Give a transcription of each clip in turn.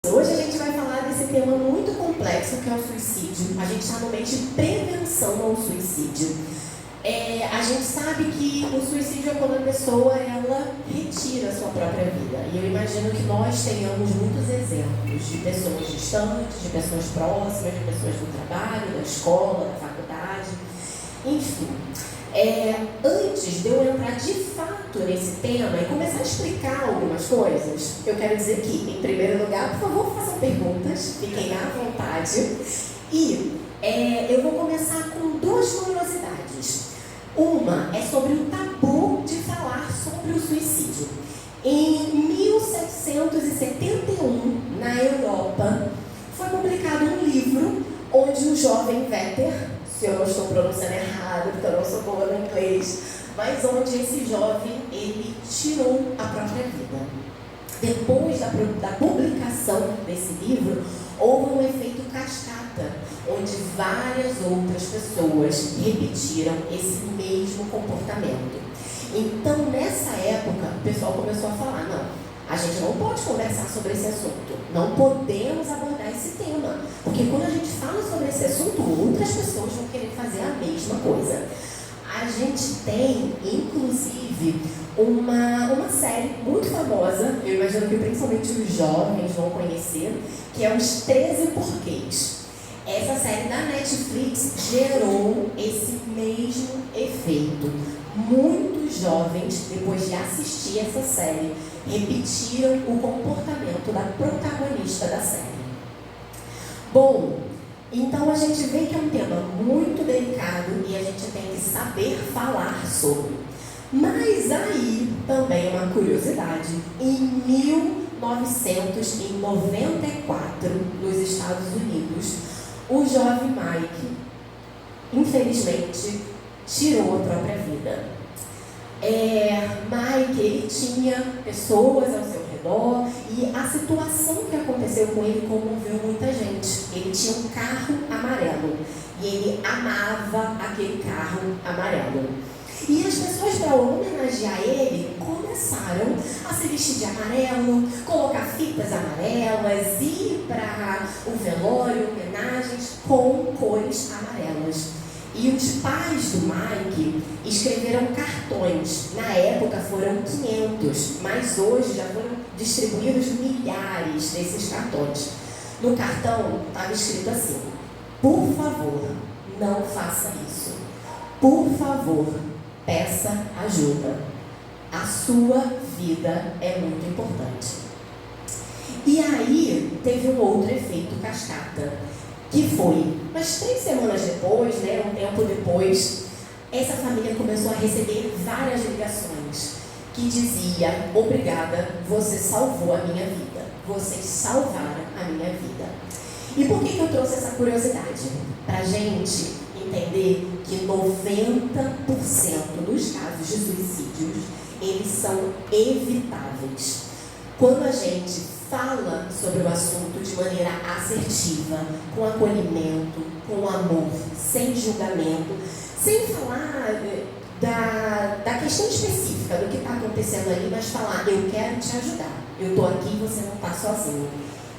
Hoje a gente vai falar desse tema muito complexo que é o suicídio. A gente está no mês de prevenção ao suicídio. A gente sabe que o suicídio é quando a pessoa ela retira a sua própria vida. E eu imagino que nós tenhamos muitos exemplos de pessoas distantes, de pessoas próximas, de pessoas do trabalho, da escola, da faculdade, enfim. Antes de eu entrar de fato nesse tema e começar a explicar algumas coisas, eu quero dizer que, em primeiro lugar, por favor, façam perguntas, fiquem à vontade. E eu vou começar com duas curiosidades. Uma é sobre o tabu de falar sobre o suicídio. Em 1771, na Europa, foi publicado um livro onde o jovem Werther, se eu não estou pronunciando errado, porque eu não sou boa no inglês, mas onde esse jovem, ele tirou a própria vida. Depois da publicação desse livro, houve um efeito cascata, onde várias outras pessoas repetiram esse mesmo comportamento. Então, nessa época, o pessoal começou a falar, não, a gente não pode conversar sobre esse assunto, não podemos abordar esse tema, porque quando a gente fala sobre esse assunto, outras pessoas vão querer fazer a mesma coisa. A gente tem, inclusive, uma série muito famosa, eu imagino que principalmente os jovens vão conhecer, que é os 13 Porquês. Essa série da Netflix gerou esse mesmo efeito. Muitos jovens, depois de assistir essa série, repetiram o comportamento da protagonista da série. Bom, então a gente vê que é um tema muito delicado e a gente tem que saber falar sobre. Mas aí, também uma curiosidade, em 1994, nos Estados Unidos, o jovem Mike, infelizmente, tirou a própria vida. Mike, ele tinha pessoas ao seu redor e a situação que aconteceu com ele comoveu muita gente. Ele tinha um carro amarelo e ele amava aquele carro amarelo. E as pessoas, para homenagear ele, começaram a se vestir de amarelo, colocar fitas amarelas, ir para o velório, homenagens com cores amarelas. E os pais do Mike escreveram cartões. Na época foram 500, mas hoje já foram distribuídos milhares desses cartões. No cartão estava escrito assim: por favor, não faça isso. Por favor, peça ajuda. A sua vida é muito importante. E aí teve um outro efeito cascata, que foi, mas 3 semanas depois, um tempo depois, essa família começou a receber várias ligações que dizia: obrigada, você salvou a minha vida. Vocês salvaram a minha vida. E por que eu trouxe essa curiosidade? Para a gente entender que 90% dos casos de suicídios, eles são evitáveis. Quando a gente fala sobre o assunto de maneira assertiva, com acolhimento, com amor, sem julgamento, sem falar da questão específica do que está acontecendo ali, mas falar: eu quero te ajudar, eu estou aqui, você não está sozinho.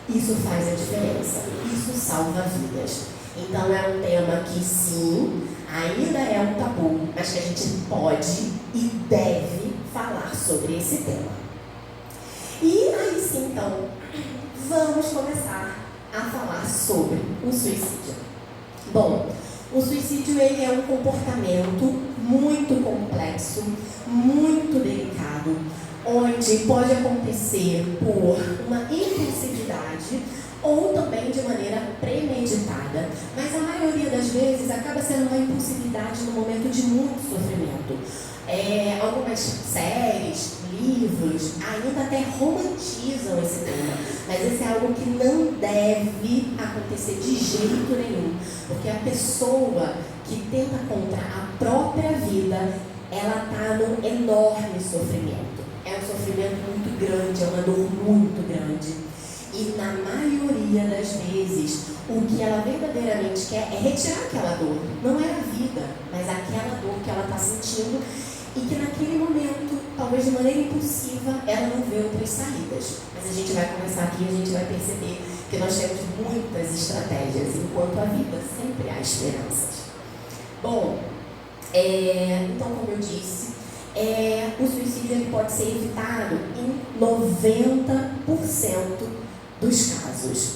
Isso faz a diferença, isso salva vidas. Então é um tema que sim, ainda é um tabu, mas que a gente pode e deve falar sobre esse tema. E aí sim, então, vamos começar a falar sobre o suicídio. Bom, o suicídio ele é um comportamento muito complexo, muito delicado, onde pode acontecer por uma impulsividade ou também de maneira premeditada, mas a maioria das vezes acaba sendo uma impulsividade no momento de muito sofrimento. Algumas séries, livros, ainda até romantizam esse tema, mas esse é algo que não deve acontecer de jeito nenhum, porque a pessoa que tenta contra a própria vida, ela está num enorme sofrimento. É um sofrimento muito grande, é uma dor muito grande. E na maioria das vezes, o que ela verdadeiramente quer é retirar aquela dor. Não é a vida, mas aquela dor que ela está sentindo e que naquele momento, talvez de maneira impulsiva, ela não vê outras saídas. Mas a gente vai começar aqui e a gente vai perceber que nós temos muitas estratégias, enquanto a vida sempre há esperanças. Bom, então, como eu disse, o suicídio ele pode ser evitado em 90% dos casos.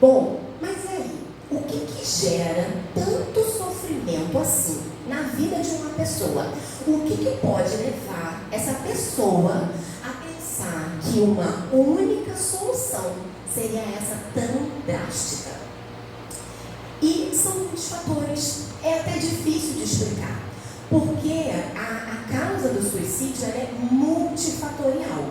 Bom, mas aí, o que gera tanto sofrimento assim na vida de uma pessoa? O que pode levar essa pessoa a pensar que uma única solução seria essa tão drástica? E são muitos fatores, é até difícil de explicar, porque a causa do suicídio ela é multifatorial.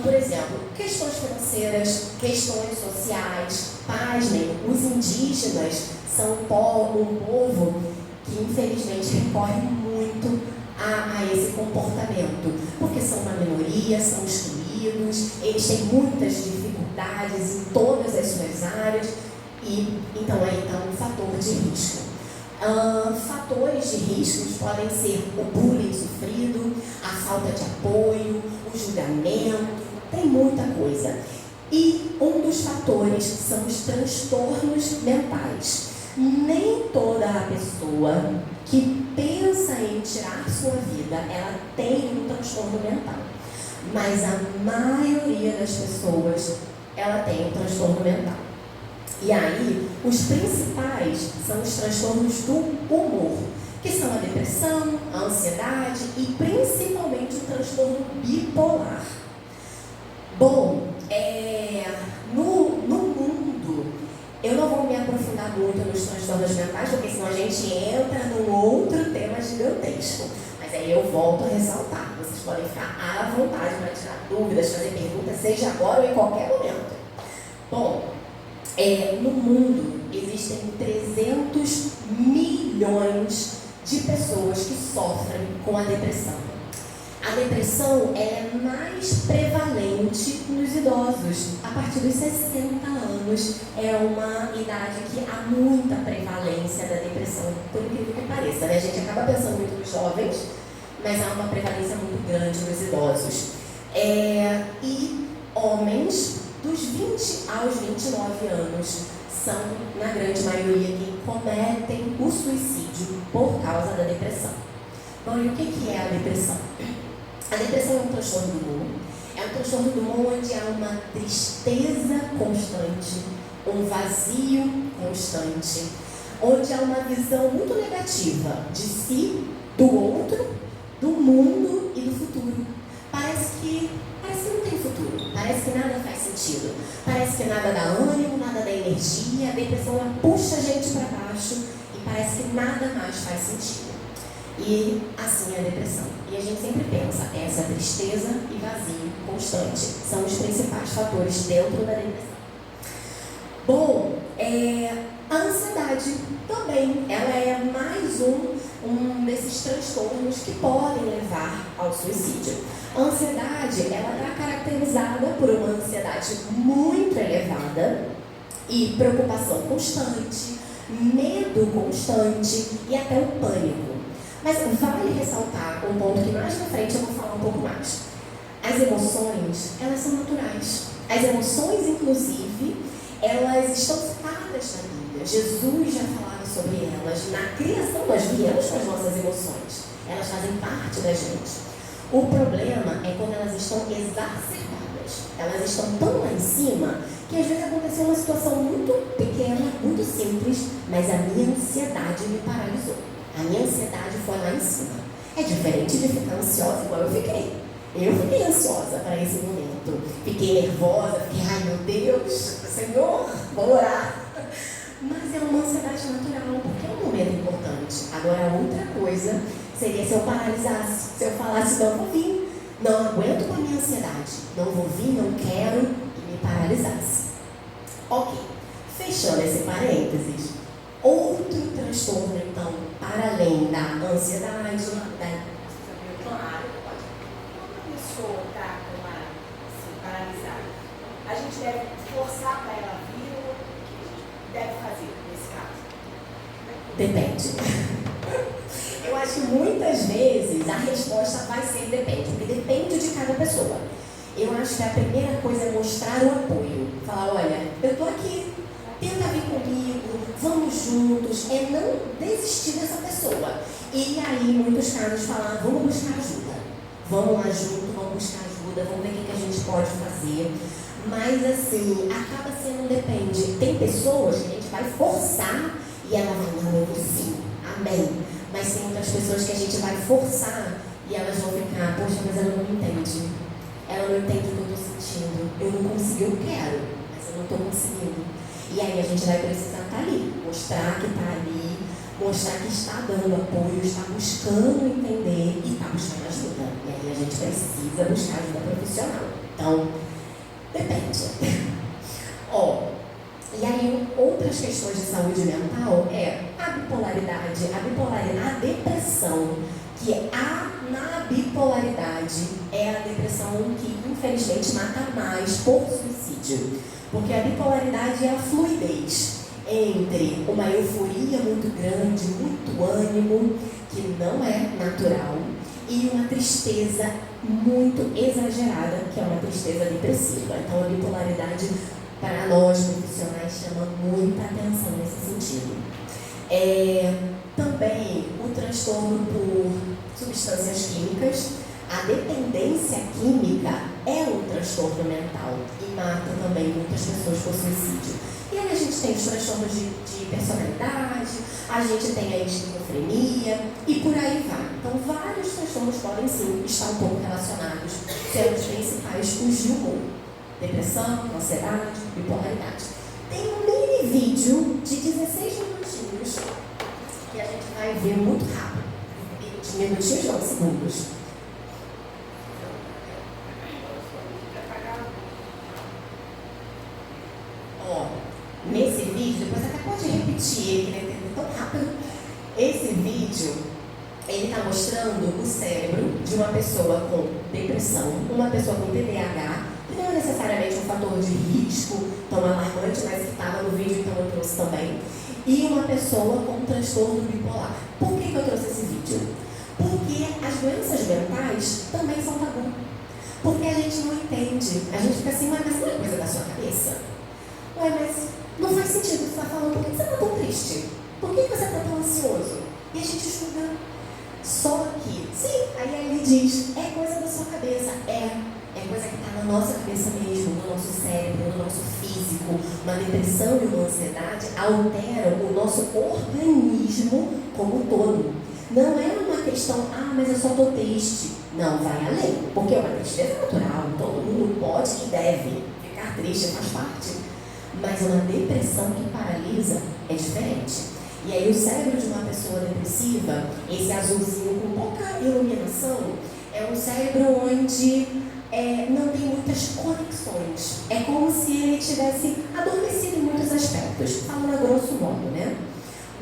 Por exemplo, questões financeiras, questões sociais. Pasmem, os indígenas são um povo que infelizmente recorre muito a esse comportamento, porque são uma minoria, são excluídos, eles têm muitas dificuldades em todas as suas áreas, e então aí está um fator de risco. Fatores de riscos podem ser o bullying sofrido, a falta de apoio, o julgamento, tem muita coisa. E um dos fatores são os transtornos mentais. Nem toda a pessoa que pensa em tirar sua vida, ela tem um transtorno mental. Mas a maioria das pessoas, ela tem um transtorno mental. E aí, os principais são os transtornos do humor, que são a depressão, a ansiedade e principalmente o transtorno bipolar. Bom, no mundo, eu não vou me aprofundar muito nos transtornos mentais, porque senão a gente entra num outro tema gigantesco. Mas aí eu volto a ressaltar, vocês podem ficar à vontade para tirar dúvidas, fazer perguntas, seja agora ou em qualquer momento. Bom, no mundo existem 300 milhões de pessoas que sofrem com a depressão. A depressão é mais prevalente nos idosos. A partir dos 60 anos é uma idade que há muita prevalência da depressão, por incrível que pareça, né? A gente acaba pensando muito nos jovens, mas há uma prevalência muito grande nos idosos. E homens dos 20 aos 29 anos são, na grande maioria, quem cometem o suicídio por causa da depressão. Bom, e o que é a depressão? A depressão é um transtorno do humor. É um transtorno do humor onde há uma tristeza constante, um vazio constante, onde há uma visão muito negativa de si, do outro, do mundo e do futuro. Parece que não tem futuro, parece que nada faz sentido, parece que nada dá ânimo, nada dá energia, a depressão ela puxa a gente para baixo e parece que nada mais faz sentido. E assim é a depressão. E a gente sempre pensa, essa tristeza e vazio constante são os principais fatores dentro da depressão. Bom, a ansiedade também, ela é mais um desses transtornos que podem levar ao suicídio. A ansiedade, ela está caracterizada por uma ansiedade muito elevada e preocupação constante, medo constante e até o pânico. Mas vale ressaltar um ponto que mais na frente eu vou falar um pouco mais. As emoções, elas são naturais. As emoções, inclusive, elas estão citadas na Bíblia. Jesus já falava sobre elas. Na criação, nós viemos com as nossas emoções. Elas fazem parte da gente. O problema é quando elas estão exacerbadas. Elas estão tão lá em cima que às vezes aconteceu uma situação muito pequena, muito simples, mas a minha ansiedade me paralisou. A minha ansiedade foi lá em cima. É diferente de ficar ansiosa igual eu fiquei. Eu fiquei ansiosa para esse momento. Fiquei nervosa, fiquei, ai meu Deus, Senhor, vou orar. Mas é uma ansiedade natural, porque é um momento importante. Agora, outra coisa seria se eu paralisasse, se eu falasse, não vou vir, não aguento com a minha ansiedade, não vou vir, não quero, e me paralisasse. Ok, fechando esse parênteses, outro transtorno, então, para além da ansiedade, Claro, pode. Quando a pessoa está paralisada, a gente deve forçar para ela vir ou o que a gente deve fazer nesse caso? Depende. Eu acho que muitas vezes a resposta vai ser depende, porque depende de cada pessoa. Eu acho que a primeira coisa é mostrar o apoio. Falar, olha, eu estou aqui, tenta vir comigo, vamos juntos. É não desistir dessa pessoa. E aí, em muitos casos, falar, vamos buscar ajuda. Vamos lá junto, vamos buscar ajuda, vamos ver o que a gente pode fazer. Mas assim, acaba sendo depende. Tem pessoas que a gente vai forçar e ela vai, não, eu vou sim, amém. Mas tem outras pessoas que a gente vai forçar e elas vão ficar, poxa, mas ela não me entende. Ela não entende o que eu estou sentindo. Eu não consigo, eu quero, mas eu não estou conseguindo. E aí a gente vai precisar estar ali, mostrar que está ali, mostrar que está dando apoio, está buscando entender e está buscando ajuda. E aí a gente precisa buscar ajuda profissional. Então, depende. E aí outras questões de saúde mental é a bipolaridade, a depressão, que na bipolaridade é a depressão que infelizmente mata mais por suicídio. Porque a bipolaridade é a fluidez entre uma euforia muito grande, muito ânimo, que não é natural, e uma tristeza muito exagerada, que é uma tristeza depressiva. Então a bipolaridade, para nós profissionais, chama muita atenção nesse sentido. Também o transtorno por substâncias químicas, a dependência química é um transtorno mental e mata também muitas pessoas por suicídio. E aí a gente tem os transtornos de personalidade, a gente tem a esquizofrenia e por aí vai. Então vários transtornos podem sim estar um pouco relacionados, sendo os principais os de humor. Depressão, ansiedade, bipolaridade. Tem um mini vídeo de 16 minutinhos que a gente vai ver muito rápido. De minutinhos não, segundos. Nesse vídeo, depois até pode repetir ele, né? Tão rápido. Esse vídeo, ele está mostrando o cérebro de uma pessoa com depressão, uma pessoa com TDAH, que não é necessariamente um fator de risco tão alarmante, mas que estava no vídeo, então eu trouxe também, e uma pessoa com transtorno bipolar. Por que eu trouxe esse vídeo? Porque as doenças mentais também são tabu. Porque a gente não entende. A gente fica assim, mas não é coisa da sua cabeça? Ué, mas não faz sentido você estar falando, por que você está tão triste? Por que você está tão ansioso? E a gente estuda. Só que, sim, aí ele diz, é coisa da sua cabeça. É coisa que está na nossa cabeça mesmo, no nosso cérebro, no nosso físico. Uma depressão e uma ansiedade alteram o nosso organismo como um todo. Não é uma questão, mas eu só estou triste. Não, vai além. Porque é uma tristeza natural, todo mundo pode e deve ficar triste, faz parte. Mas uma depressão que paralisa é diferente. E aí o cérebro de uma pessoa depressiva, esse azulzinho com pouca iluminação, é um cérebro onde não tem muitas conexões. É como se ele tivesse adormecido em muitos aspectos, falando a grosso modo, né?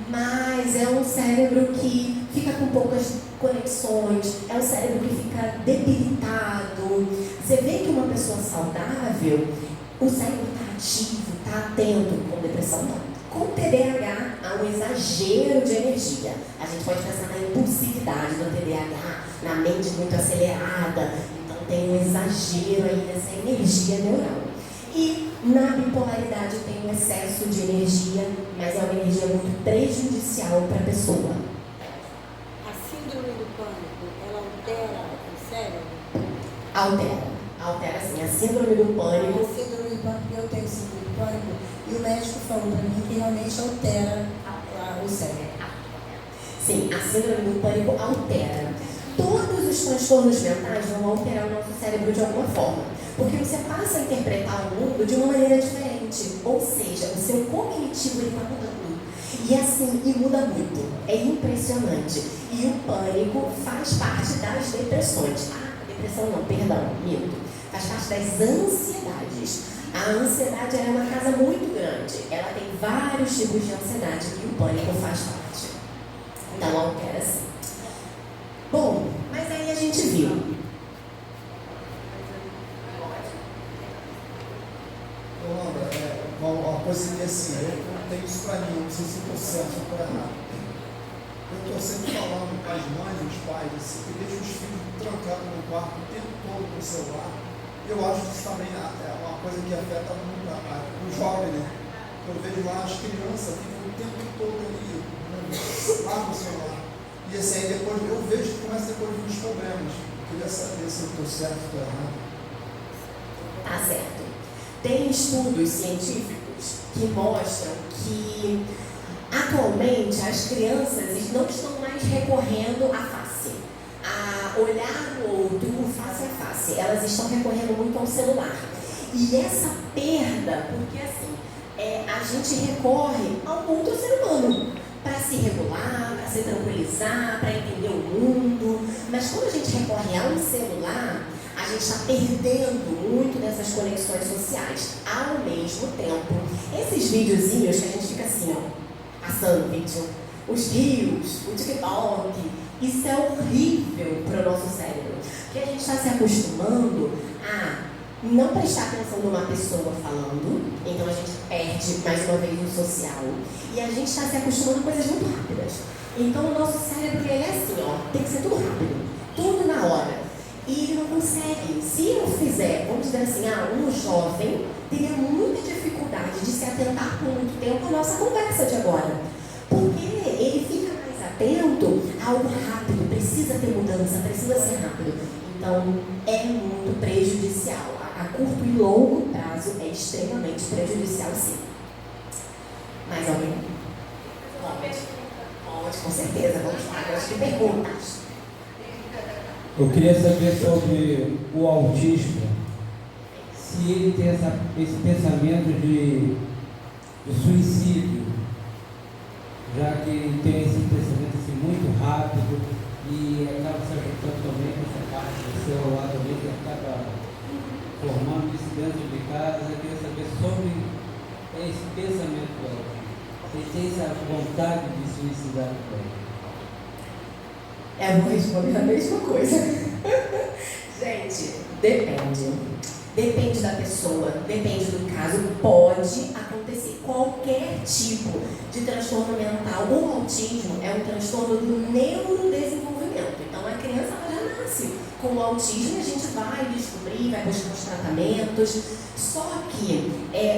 Mas é um cérebro que fica com poucas conexões, é um cérebro que fica debilitado. Você vê que uma pessoa saudável, o cérebro está ativo, está atento. Com depressão não. Com TDAH há um exagero de energia. A gente pode pensar na impulsividade do TDAH, na mente muito acelerada. Então tem um exagero aí dessa energia neural. E na bipolaridade tem um excesso de energia, mas é uma energia muito prejudicial para a pessoa. A síndrome do pânico, ela altera o cérebro? Altera sim. A síndrome do pânico. A síndrome do pânico, eu tenho síndrome do pânico, e o médico falou para mim que realmente altera o cérebro. Sim, a síndrome do pânico altera. Todos os transtornos mentais vão alterar o nosso cérebro de alguma forma. Porque você passa a interpretar o mundo de uma maneira diferente. Ou seja, o seu cognitivo está mudando. E assim, muda muito. É impressionante. E o pânico faz parte das depressões. Depressão não, perdão, minto. Faz parte das ansiedades. A ansiedade é uma casa muito grande. Ela tem vários tipos de ansiedade e o pânico faz parte. Então, altera sim. Bom, mas aí a gente viu. Uma coisa que assim, eu tenho isso para mim, não sei se estou certo ou errado. Eu estou sempre falando para as mães e os pais assim, que deixam os filhos trancados no quarto o tempo todo com o celular. Eu acho que isso também é uma coisa que afeta muito o jovem, né? Eu vejo lá as crianças ficam o tempo todo ali, lá no celular. E assim, aí depois eu vejo que começa depois a vir os problemas. Eu queria saber se eu estou certo ou estou errado. Tá certo. Tem estudos científicos que mostram que atualmente as crianças não estão mais recorrendo à face, a olhar o outro face a face. Elas estão recorrendo muito ao celular. E essa perda, porque assim, a gente recorre ao outro ser humano para se regular, para se tranquilizar, para entender o mundo. Mas quando a gente recorre a um celular, a gente está perdendo muito dessas conexões sociais. Ao mesmo tempo, esses videozinhos que a gente fica assim, ó, passando vídeo, os rios, o TikTok, isso é horrível para o nosso cérebro. Porque a gente está se acostumando a não prestar atenção numa pessoa falando, então a gente perde mais uma vez o social. E a gente está se acostumando a coisas muito rápidas. Então o nosso cérebro, ele é assim, ó, tem que ser tudo rápido, tudo na hora. E ele não consegue. Se eu fizer, vamos dizer assim, um jovem teria muita dificuldade de se atentar por muito tempo à nossa conversa de agora. Porque ele fica mais atento a algo rápido, precisa ter mudança, precisa ser rápido. Então, é muito prejudicial. A curto e longo prazo é extremamente prejudicial, sim. Mais alguém? Pode, com certeza. Vamos lá, agora de perguntas. Eu queria saber sobre o autismo, se ele tem esse pensamento de suicídio, já que ele tem esse pensamento assim, muito rápido e acaba se ajustando também com essa parte do celular também, que acaba formando isso dentro de casa. Eu queria saber sobre esse pensamento do autismo. Ele tem essa vontade de suicidar também. Eu vou responder a mesma coisa. Gente, depende. Depende da pessoa, depende do caso. Pode acontecer qualquer tipo de transtorno mental. O autismo é um transtorno do neurodesenvolvimento. Então, a criança ela já nasce com o autismo e a gente vai descobrir, vai buscar os tratamentos. Só que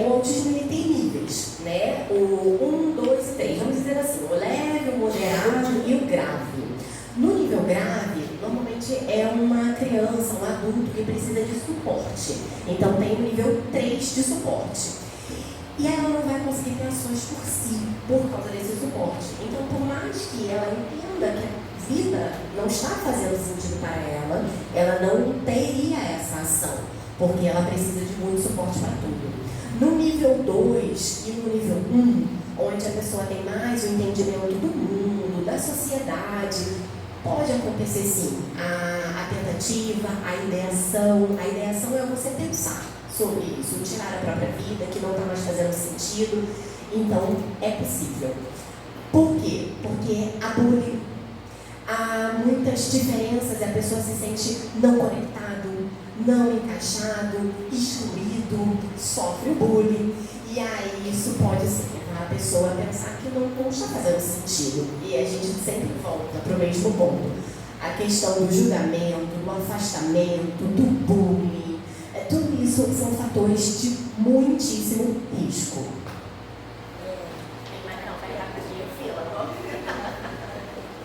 o autismo ele tem níveis, né? O 1, 2 e 3. Vamos dizer assim, o leve, o moderado e o grave. No nível grave, normalmente é uma criança, um adulto que precisa de suporte. Então tem o nível 3 de suporte. E ela não vai conseguir ter ações por si, por causa desse suporte. Então, por mais que ela entenda que a vida não está fazendo sentido para ela não teria essa ação, porque ela precisa de muito suporte para tudo. No nível 2 e no nível 1, onde a pessoa tem mais o entendimento do mundo, da sociedade, pode acontecer sim a tentativa, a ideação. A ideação é você pensar sobre isso, tirar a própria vida, que não está mais fazendo sentido. Então, é possível. Por quê? Porque há muitas diferenças e a pessoa se sente não conectado, não encaixado, excluído, sofre o bullying. E aí isso pode ser a pessoa pensar que não está fazendo sentido. E a gente sempre volta para o mesmo ponto. A questão do julgamento, do afastamento, do bullying, tudo isso são fatores de muitíssimo risco.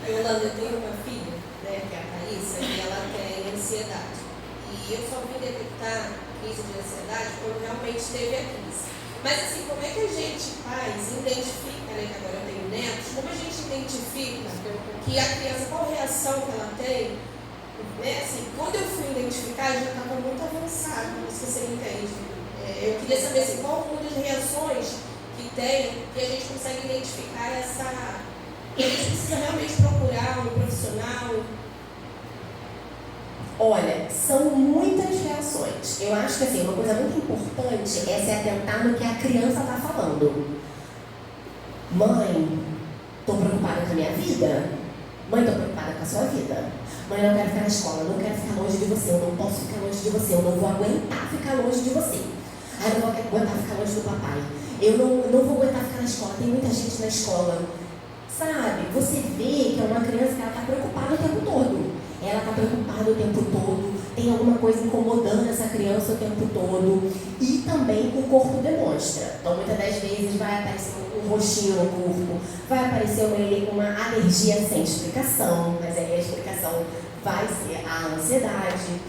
Yolanda, eu tenho uma filha, né, que é a Thaísa, e ela tem ansiedade. E eu só vim detectar crise de ansiedade quando realmente teve a crise. Mas assim, como é que a gente, pais, identifica, né, que agora eu tenho netos, como a gente identifica que a criança, qual reação que ela tem, né, assim, quando eu fui identificar, já estava muito avançado, não sei se você entende. Eu queria saber assim, qual uma das reações que tem, que a gente consegue identificar essa... E a gente precisa realmente procurar um profissional. Olha, são muitas reações. Eu acho que assim, uma coisa muito importante é se atentar no que a criança está falando. Mãe, estou preocupada com a minha vida. Mãe, estou preocupada com a sua vida. Mãe, eu não quero ficar na escola, eu não quero ficar longe de você, eu não posso ficar longe de você, eu não vou aguentar ficar longe de você. Eu não vou aguentar ficar longe do papai. Eu não vou aguentar ficar na escola, tem muita gente na escola. sabe? Você vê que é uma criança que ela está preocupada o tempo todo. Ela está preocupada o tempo todo, tem alguma coisa incomodando essa criança o tempo todo. E também o corpo demonstra. Então, muitas das vezes vai aparecer um rostinho no corpo, vai aparecer uma alergia sem explicação, mas aí a explicação vai ser a ansiedade.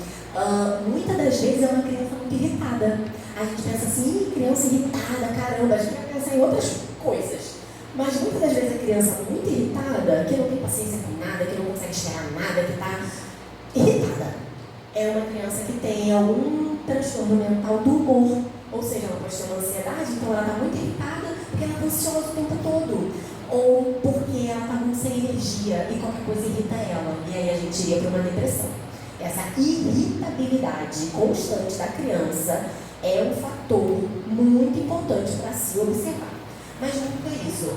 Muitas das vezes é uma criança muito irritada. A gente pensa assim, criança irritada, caramba, a gente vai pensar em outras coisas. Mas muitas das vezes a criança muito irritada, que não tem paciência com nada, que não consegue esperar nada, que está irritada, é uma criança que tem algum transtorno mental do humor. Ou seja, ela pode ter uma ansiedade, então ela está muito irritada porque ela está ansiosa o tempo todo. Ou porque ela está muito sem energia e qualquer coisa irrita ela. E aí a gente iria para uma depressão. Essa irritabilidade constante da criança é um fator muito importante para se observar. Mas junto com isso,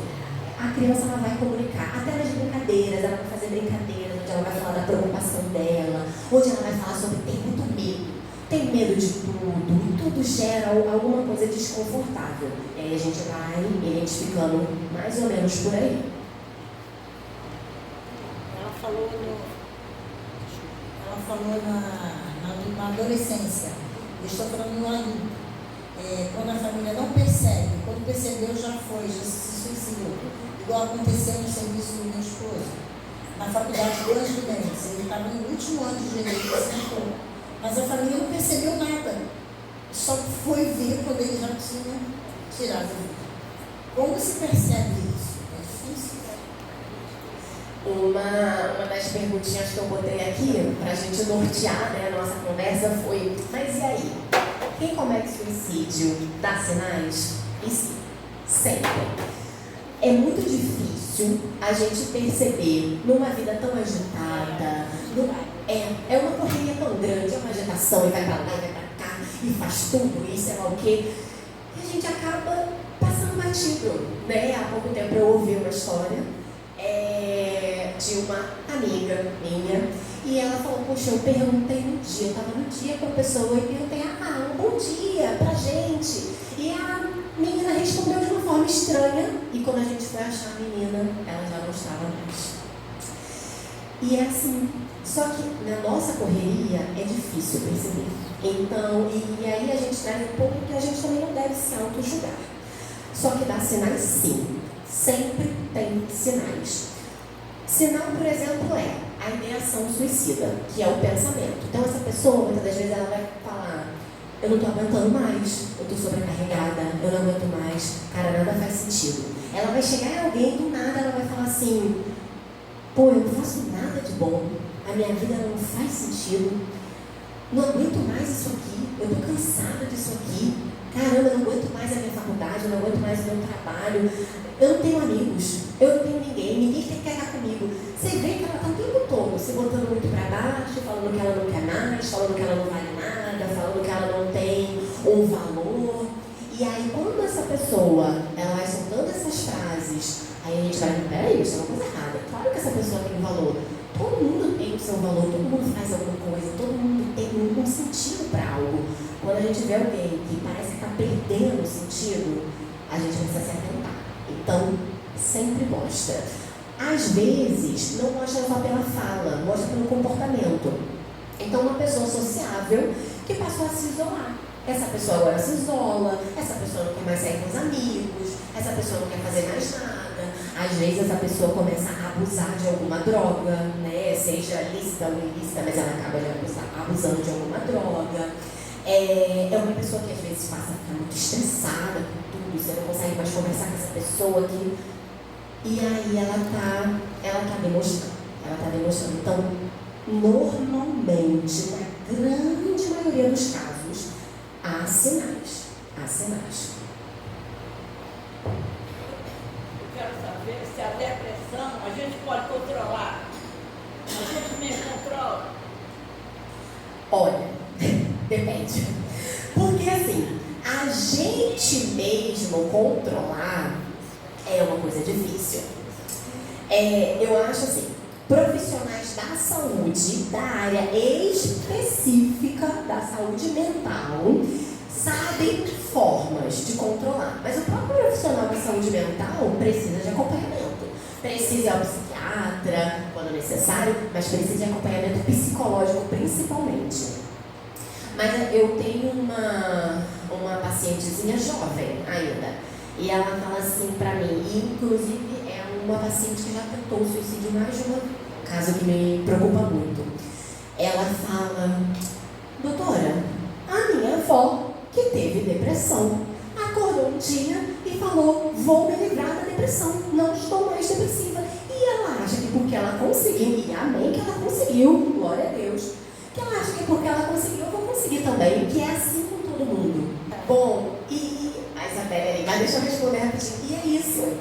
a criança ela vai comunicar, até nas brincadeiras, ela vai fazer brincadeiras, onde ela vai falar da preocupação dela, onde ela vai falar sobre ter muito medo. Tem medo de tudo, e tudo gera alguma coisa desconfortável. E aí a gente vai identificando mais ou menos por aí. Ela falou na adolescência. Eu estou falando no adulto. Quando a família não percebe, quando percebeu já se suicidou. Igual aconteceu no serviço do meu esposo, na faculdade de Anjo do Dentes. Ele estava no último ano de direito e sentou. Mas a família não percebeu nada. Só foi ver quando ele já tinha tirado a vida. Como se percebe isso? É difícil. Uma das perguntinhas que eu botei aqui, para a gente nortear, né, a nossa conversa, foi: mas e aí? Quem comete suicídio dá sinais? E sim, sempre. É muito difícil a gente perceber numa vida tão agitada, é uma correria tão grande, é uma agitação, e vai pra lá, e vai pra cá, e faz tudo isso, sei lá o quê, e a gente acaba passando batido, né? Há pouco tempo eu ouvi uma história de uma amiga minha, e ela falou: poxa, eu perguntei no dia, eu estava no dia com a pessoa e perguntei: um bom dia pra gente. E a menina respondeu de uma forma estranha, e quando a gente foi achar a menina, ela já não estava mais. E é assim, só que na nossa correria é difícil perceber. Então, e aí a gente traz um pouco que a gente também não deve se auto-julgar. Só que dá sinais sim, sempre tem sinais. Sinal, por exemplo, é a ideação suicida, que é o pensamento. Então essa pessoa, muitas das vezes, ela vai falar: eu não estou aguentando mais, eu estou sobrecarregada, eu não aguento mais, cara, nada faz sentido. Ela vai chegar em alguém, do nada ela vai falar assim: pô, eu não faço nada de bom, a minha vida não faz sentido, não aguento mais isso aqui, eu estou cansada disso aqui, caramba, eu não aguento mais a minha faculdade, eu não aguento mais o meu trabalho, eu não tenho amigos, eu não tenho ninguém quer estar comigo. Você vê que ela está o tempo todo se botando muito para baixo, falando que ela não quer mais, falando que ela não vale nada, falando que ela não tem um valor. E aí, quando essa pessoa ela vai soltando essas frases, aí a gente vai: peraí, isso é uma coisa errada. Claro que essa pessoa tem um valor. Todo mundo tem o seu valor, todo mundo faz alguma coisa, todo mundo tem um sentido para algo. Quando a gente vê alguém que parece que está perdendo o sentido, a gente precisa se atentar. Então, sempre mostra. Às vezes, não mostra só pela fala, mostra pelo comportamento. Então, uma pessoa sociável que passou a se isolar. Essa pessoa agora se isola, essa pessoa não quer mais sair com os amigos, essa pessoa não quer fazer mais nada. Às vezes, essa pessoa começa a abusar de alguma droga, né? Seja lícita ou ilícita, mas ela acaba abusando de alguma droga. É uma pessoa que às vezes passa a ficar muito estressada com tudo, você não consegue mais conversar com essa pessoa aqui. E aí ela tá demonstrando. Então, normalmente, na grande maioria dos casos, há sinais. Eu quero saber se a depressão a gente pode controlar. A gente mesmo controla. Olha, depende. Porque assim, a gente mesmo controlar é uma coisa difícil. Eu acho assim, profissionais da saúde, da área específica da saúde mental, sabem formas de controlar. Mas o próprio profissional da saúde mental precisa de acompanhamento. Precisa ir ao psiquiatra quando necessário, mas precisa de acompanhamento psicológico principalmente. Mas eu tenho uma pacientezinha jovem ainda, e ela fala assim pra mim, e inclusive é uma paciente que já tentou o suicídio mais de uma vez, um caso que me preocupa muito. Ela fala: doutora, a minha avó, que teve depressão, acordou um dia e falou: vou me livrar da depressão, não estou mais depressiva. E ela acha que porque ela conseguiu, e amém que ela conseguiu, glória a Deus, que ela acha que porque ela conseguiu, eu vou conseguir também, que é assim com todo mundo. Bom, a Isabela aí, mas deixa eu responder rapidinho. E é isso.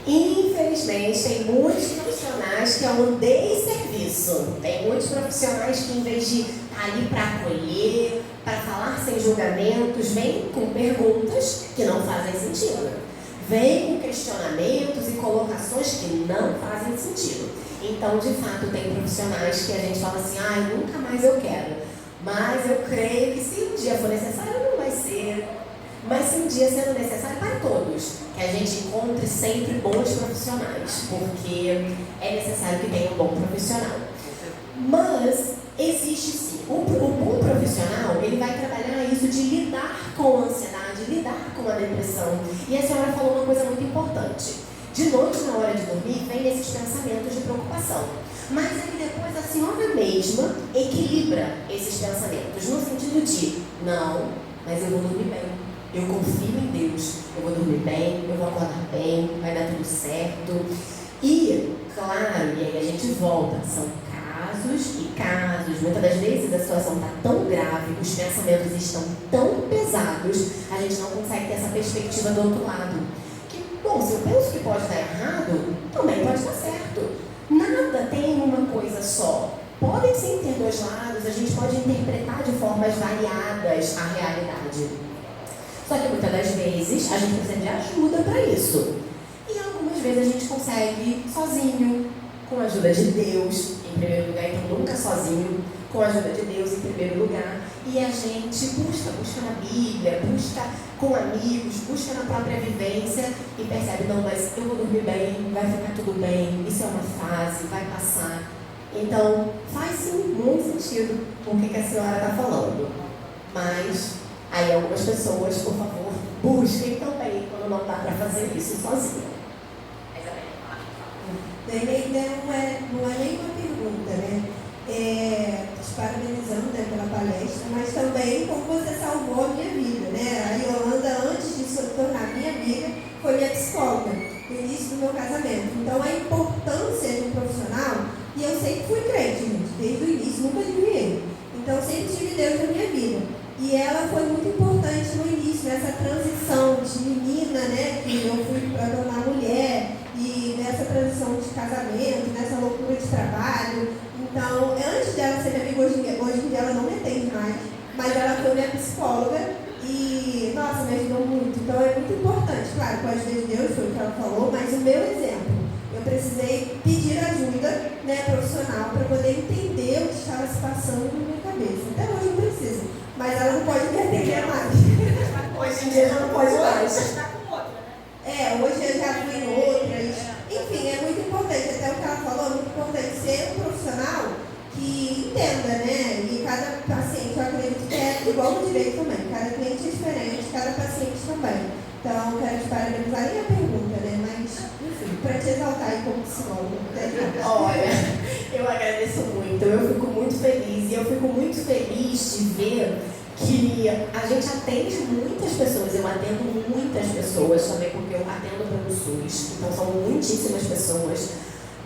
Infelizmente, tem muitos profissionais que é um desserviço. Tem muitos profissionais que, em vez de estar ali para acolher, para falar sem julgamentos, vêm com perguntas que não fazem sentido. Vêm com questionamentos e colocações que não fazem sentido. Então, de fato, tem profissionais que a gente fala assim: ai, nunca mais eu quero. Mas eu creio que se um dia for necessário, não vai ser. Mas se um dia sendo necessário para todos, que a gente encontre sempre bons profissionais, porque é necessário que tenha um bom profissional. Mas existe sim, o bom profissional, ele vai trabalhar isso de lidar com a ansiedade, lidar com a depressão. E a senhora falou uma coisa muito importante. De noite, na hora de dormir, vem esses pensamentos de preocupação. Mas aí depois a senhora mesma equilibra esses pensamentos, no sentido de: não, mas eu vou dormir bem. Eu confio em Deus, eu vou dormir bem, eu vou acordar bem, vai dar tudo certo. E, claro, e aí a gente volta, são casos e casos. Muitas das vezes a situação está tão grave, os pensamentos estão tão pesados, a gente não consegue ter essa perspectiva do outro lado. Que, bom, se eu penso que pode dar errado, também pode dar certo. Nada tem uma coisa só. Podem sim ter dois lados, a gente pode interpretar de formas variadas a realidade. Só que muitas das vezes a gente precisa de ajuda para isso. E algumas vezes a gente consegue sozinho, com a ajuda de Deus, em primeiro lugar, então nunca sozinho, com a ajuda de Deus em primeiro lugar. E a gente busca na Bíblia, busca com amigos, busca na própria vivência e percebe: não, mas eu vou dormir bem, vai ficar tudo bem, isso é uma fase, vai passar. Então, faz sim muito sentido o que a senhora está falando. Mas aí algumas pessoas, por favor, busquem também quando não dá para fazer isso sozinha. Não é nem uma pergunta, né? Te parabenizando, né, pela palestra, mas também como você salvou a minha vida, né? A Yolanda, antes de se tornar minha amiga, foi minha psicóloga no início do meu casamento. Então, a importância de um profissional, e eu sempre fui crente, gente, desde o início, nunca desviei. Então, sempre tive Deus na minha vida. E ela foi muito importante no início, nessa transição de menina, né, que eu fui para tornar mulher, e nessa transição de casamento, nessa loucura de trabalho. Então, antes dela ser minha amiga, hoje em dia ela não me atende mais, mas ela foi minha psicóloga e, nossa, me ajudou muito. Então, é muito importante, claro, com a ajuda de Deus, foi o que ela falou, mas o meu exemplo, eu precisei pedir ajuda, né, profissional, para poder entender o que estava se passando na minha cabeça. Até hoje eu preciso, mas ela não pode me atender mais. Hoje em dia já não pode mais. Está com outra, né? Hoje eu já fui em outras. Enfim, é muito importante, até o que ela falou, é muito importante ser um profissional que entenda, né? E cada paciente, eu acredito que é igual no direito também. Cada cliente é diferente, cada paciente também. Então, quero te parabenizar, nem a pergunta, né? Mas, enfim, para te exaltar aí como psicólogo. Olha, eu agradeço muito, eu fico muito feliz. E eu fico muito feliz de ver que a gente atende muitas pessoas. Eu atendo muitas pessoas também, porque eu atendo pelo SUS. Então, são muitíssimas pessoas.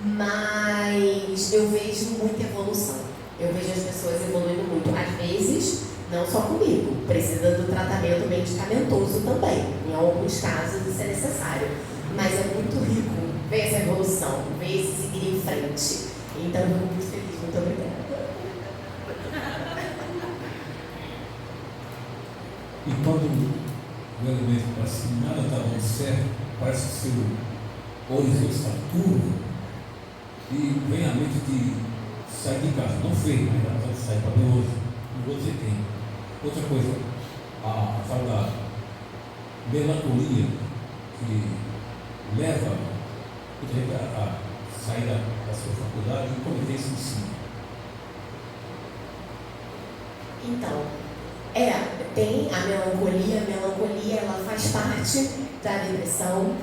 Mas eu vejo muita evolução. Eu vejo as pessoas evoluindo muito. Às vezes, não só comigo, precisa do tratamento medicamentoso também. Em alguns casos isso é necessário. Mas é muito rico ver essa evolução, ver esse seguir em frente. Então eu fico muito feliz, muito obrigada. E quando o elemento para assim, nada está dando certo, parece que seu horizonte está turvo, e vem a mente de sair de casa, não fez, mas ela vai sair para ver hoje, não vou dizer quem. Outra coisa, a tal da melancolia que leva muita gente a sair da sua faculdade e cometer suicídio? Então, tem a melancolia ela faz parte da depressão.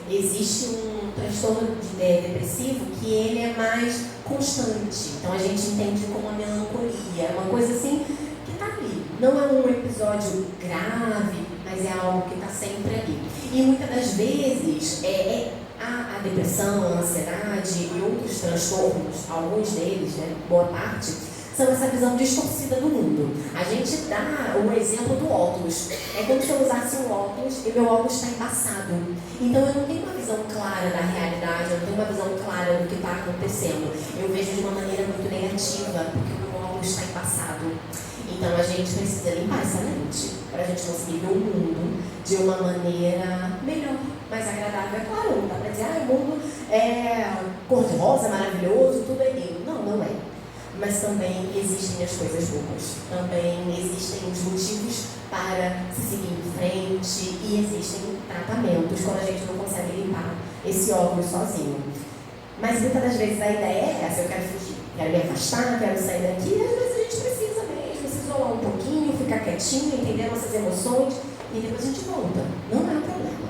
Existe um transtorno depressivo que ele é mais constante, então a gente entende como a melancolia, é uma coisa assim que está ali, não é um episódio grave, mas é algo que está sempre ali. E muitas das vezes a depressão, a ansiedade e outros transtornos, alguns deles, né, boa parte, são essa visão distorcida do mundo. A gente dá o exemplo do óculos. É como se eu usasse um óculos e meu óculos está embaçado. Então eu não tenho uma visão clara da realidade, eu não tenho uma visão clara do que está acontecendo. Eu vejo de uma maneira muito negativa, porque o meu óculos está embaçado. Então a gente precisa limpar essa lente para a gente conseguir ver o mundo de uma maneira melhor, mais agradável. É claro, não dá para dizer, o mundo é cor-de-rosa, maravilhoso, tudo é lindo. Não, não é. Mas também existem as coisas boas, também existem os motivos para se seguir em frente e existem tratamentos quando a gente não consegue limpar esse óculos sozinho. Mas muitas das vezes a ideia é essa: eu quero fugir, quero me afastar, quero sair daqui, e às vezes a gente precisa mesmo se isolar um pouquinho, ficar quietinho, entender nossas emoções e depois a gente volta. Não é um problema.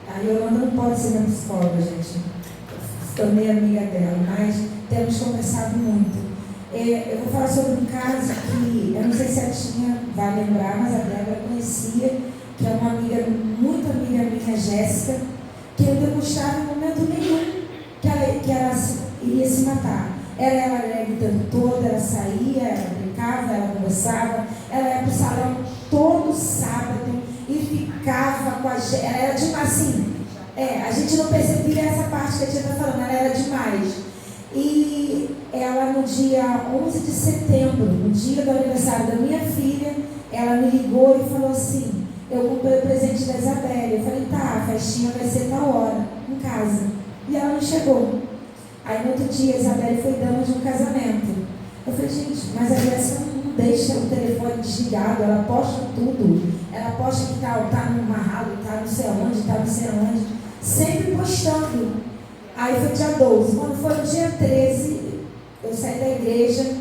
A Yolanda não pode ser minha psicóloga, gente. Se tornei amiga dela, mas temos conversado muito. Eu vou falar sobre um caso que, eu não sei se a Tinha vai lembrar, mas a Débora conhecia, que é uma amiga, muito amiga minha, Jéssica, que eu demonstrava em momento nenhum que ela iria se matar. Ela era alegre o tempo todo, ela saía, ela brincava, ela conversava, ela ia para o salão todo sábado e ficava com a gente. Ela era demais, assim, a gente não percebia essa parte que a gente está falando, ela era demais. E ela, no dia 11 de setembro, no dia do aniversário da minha filha, ela me ligou e falou assim: eu comprei o presente da Isabelle. Eu falei: tá, a festinha vai ser tal hora, em casa. E ela não chegou. Aí no outro dia a Isabelle foi dama de um casamento. Eu falei: gente, mas a Jéssica não deixa o telefone desligado, ela posta tudo. Ela posta que tá no Marralo, tá não sei aonde, sempre postando. Aí foi dia 12. Quando foi no dia 13, eu saí da igreja,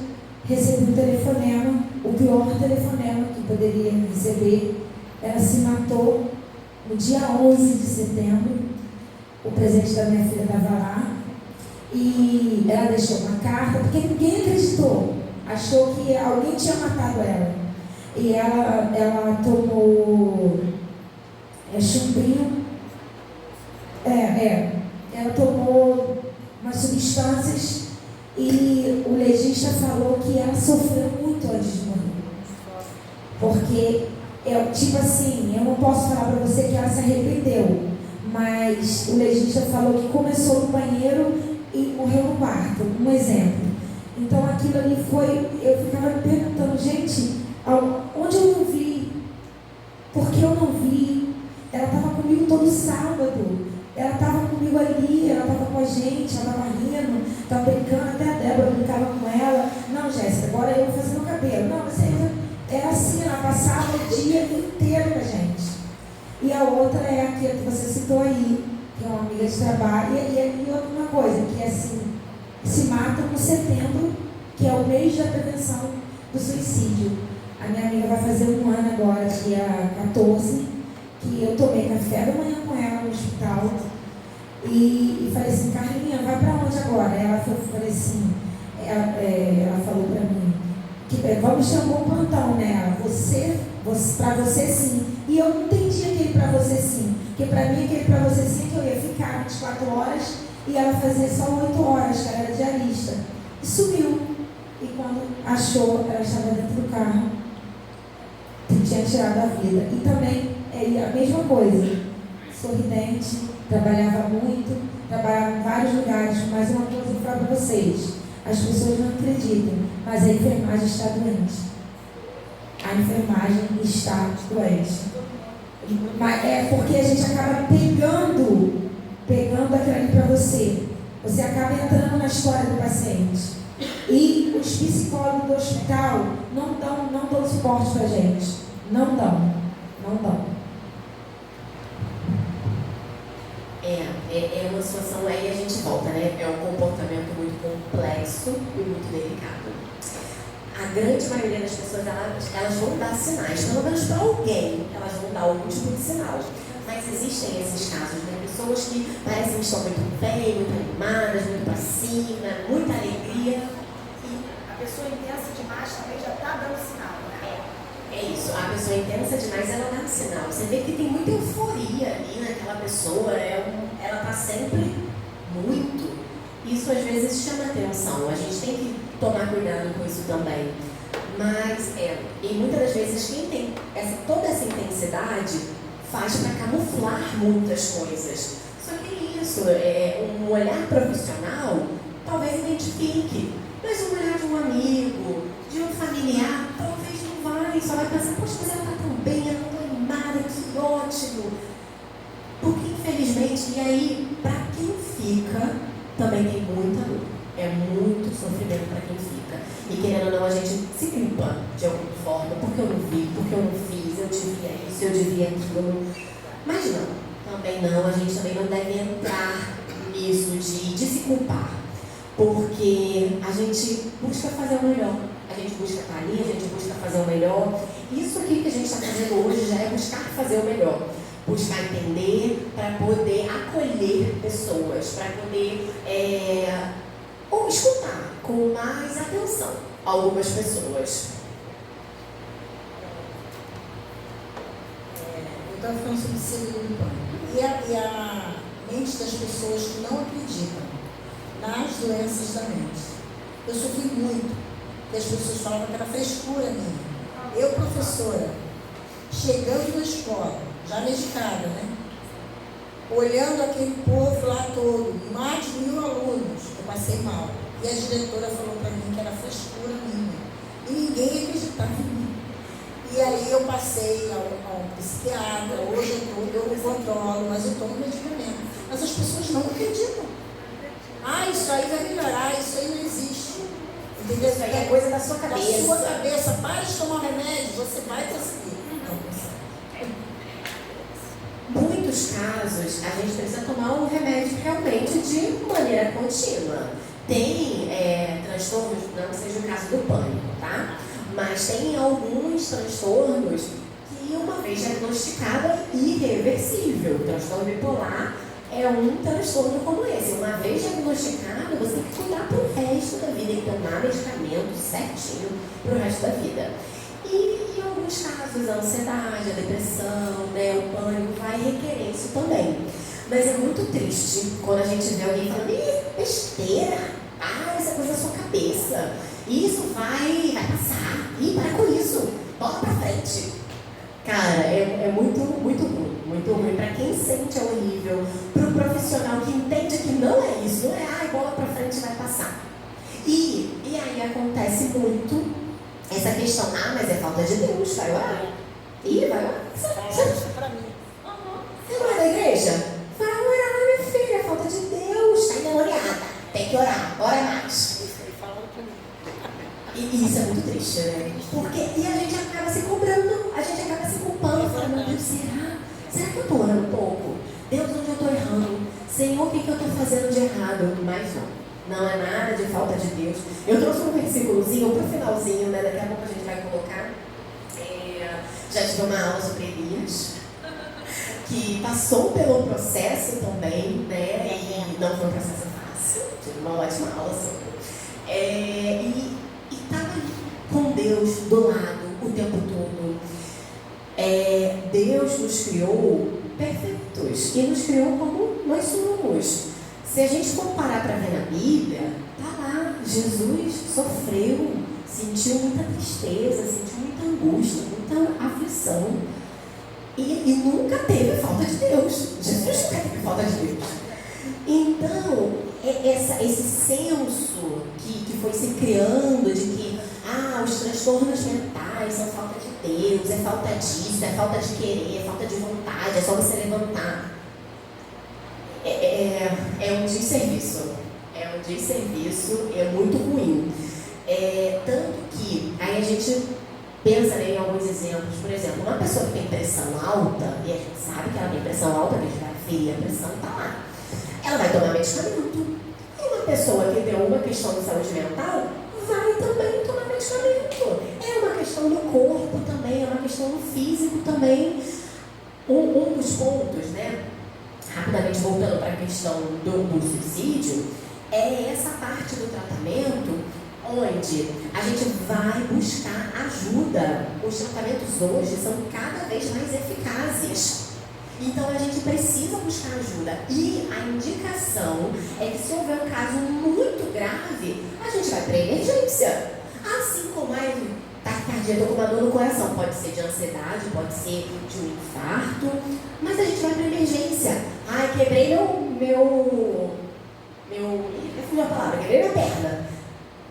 recebi um telefonema, o pior telefonema que poderia receber. Ela se matou no dia 11 de setembro. O presente da minha filha estava lá. E ela deixou uma carta, porque ninguém acreditou. Achou que alguém tinha matado ela. E ela tomou chumbinho. Ela tomou umas substâncias e o legista falou que ela sofreu muito antes de morrer. Porque, tipo assim, eu não posso falar para você que ela se arrependeu, mas o legista falou que começou no banheiro e morreu no quarto, um exemplo. Então aquilo ali foi, eu ficava me perguntando, gente, onde eu não vi? Por que eu não vi? Ela estava comigo todo sábado, ela estava comigo ali, ela estava com a gente, ela estava rindo, estava brincando, até a Débora brincava com ela. Não, Jéssica, agora eu vou fazer meu cabelo. Não, mas era assim, ela passava o dia inteiro com a gente. E a outra é aquela que você citou aí, que é uma amiga de trabalho. E outra coisa, que é assim, se matam no setembro, que é o mês da prevenção do suicídio. A minha amiga vai fazer um ano agora, dia 14, que eu tomei café da manhã com ela no hospital. E falei assim: Carlinha, vai pra onde agora? Ela falou pra mim que vamos ter um bom plantão, né? Pra você sim. E eu não entendi aquele pra você sim. Porque pra mim aquele pra você sim que eu ia ficar 24 horas e ela fazia só 8 horas, que ela era diarista. E sumiu. E quando achou, ela estava dentro do carro que tinha tirado a vida. E também a mesma coisa. Sorridente, trabalhava muito, trabalhava em vários lugares, mas uma coisa eu vou falar para vocês: as pessoas não acreditam, mas a enfermagem está doente. A enfermagem está doente. Mas é porque a gente acaba pegando aquilo ali para você. Você acaba entrando na história do paciente. E os psicólogos do hospital não dão suporte pra gente. Não dão. É uma situação, aí a gente volta, né? É um comportamento muito complexo e muito delicado. A grande maioria das pessoas, elas vão dar sinais, pelo menos para alguém, elas vão dar algum tipo de sinal. Mas existem esses casos, né? Pessoas que parecem que estão muito bem, muito animadas, muito para cima, muita alegria. E a pessoa intensa demais também já está dando sinal, né? É isso, a pessoa intensa demais, ela dá um sinal. Você vê que tem muita euforia ali naquela pessoa, ela está sempre muito. Isso às vezes chama atenção, a gente tem que tomar cuidado com isso também. Mas, e muitas das vezes quem tem toda essa intensidade faz para camuflar muitas coisas. Só que isso, um olhar profissional talvez identifique, mas um olhar de um amigo, de um familiar, talvez não vai, só vai pensar, poxa, mas ela está tão bem, ela está animada, que ótimo. Porque infelizmente, e aí, para quem fica, também tem muita dor. É muito sofrimento para quem fica. E querendo ou não, a gente se culpa de alguma forma, porque eu não vi, porque eu não fiz, eu devia isso, eu devia aquilo. Mas não, também não, a gente também não deve entrar nisso de se culpar. Porque a gente busca fazer o melhor. A gente busca estar ali, a gente busca fazer o melhor. Isso aqui que a gente está fazendo hoje já é buscar fazer o melhor. Buscar entender para poder acolher pessoas, para poder ou escutar com mais atenção algumas pessoas. Eu estava falando sobre síndrome do pânico. E a mente das pessoas que não acreditam nas doenças da mente. Eu sofri muito, porque as pessoas falavam que era frescura minha. Eu, professora, chegando na escola, já medicada, né? Olhando aquele povo lá todo, mais de 1000 alunos, eu passei mal. E a diretora falou para mim que era frescura minha. E ninguém acreditava em mim. E aí eu passei a um psiquiatra, hoje eu me controlo, mas eu tomo medicamento. Mas as pessoas não acreditam. Ah, isso aí vai melhorar, isso aí não existe. Entendeu? Isso aí é coisa da sua cabeça. Da sua cabeça. Para de tomar remédio, você vai conseguir. Não consegue. Muitos casos, a gente precisa tomar um remédio realmente de maneira contínua. Tem transtornos, não seja o caso do pânico, tá? Mas tem alguns transtornos que, uma vez diagnosticado, é irreversível. O transtorno bipolar é um transtorno como esse. Uma vez diagnosticado, você tem que cuidar para o resto da vida e tomar medicamento certinho para o resto da vida. E em alguns casos, a ansiedade, a depressão, né, o pânico vai requerer isso também. Mas é muito triste quando a gente vê alguém falando, besteira, essa coisa da sua cabeça, isso vai passar, para com isso, bola pra frente. Cara, é muito ruim. Para quem sente é horrível, para o profissional que entende que não é isso, não é, bola pra frente vai passar. E aí acontece muito essa questão, mas é falta de Deus, vai orar. Vai orar. Você não é da igreja? Vai orar, minha filha, é falta de Deus, está endemoniada, tem que orar, ora mais. E isso é muito triste, né? E a gente acaba se cobrando, a gente acaba se culpando, falando, meu Deus, será que eu estou orando pouco? Deus, onde eu estou errando? Senhor, o que eu estou fazendo de errado? Mas não é nada de falta de Deus. Eu trouxe um versículozinho para o finalzinho, né? Daqui a pouco a gente vai colocar. Já tive uma aula sobre Elias, que passou pelo processo também, né? E não foi um processo fácil, tive uma ótima aula sobre. E estava ali com Deus do lado o tempo todo. Deus nos criou perfeitos e nos criou como nós somos. Se a gente for parar para ver na Bíblia, tá lá, Jesus sofreu, sentiu muita tristeza, sentiu muita angústia, muita aflição. E nunca teve falta de Deus. Jesus nunca teve falta de Deus. Então, esse senso que foi se criando de que os transtornos mentais são falta de Deus, é falta disso, é falta de querer, é falta de vontade, é só você levantar. É um desserviço. É muito ruim. Tanto que aí a gente pensa, né, em alguns exemplos. Por exemplo, uma pessoa que tem pressão alta, e a gente sabe que ela tem pressão alta, que a gente vai ferir a pressão, tá lá. Ela vai tomar medicamento. E uma pessoa que tem uma questão de saúde mental vai também tomar medicamento. É uma questão do corpo também, é uma questão do físico também. Um dos pontos, né, rapidamente voltando para a questão do suicídio, é essa parte do tratamento onde a gente vai buscar ajuda. Os tratamentos hoje são cada vez mais eficazes. Então a gente precisa buscar ajuda. E a indicação é que se houver um caso muito grave, a gente vai para a emergência. Assim como a taquicardia, estou com uma dor no coração, pode ser de ansiedade, pode ser de um infarto, mas a gente vai para a emergência. Ai, quebrei quebrei minha perna.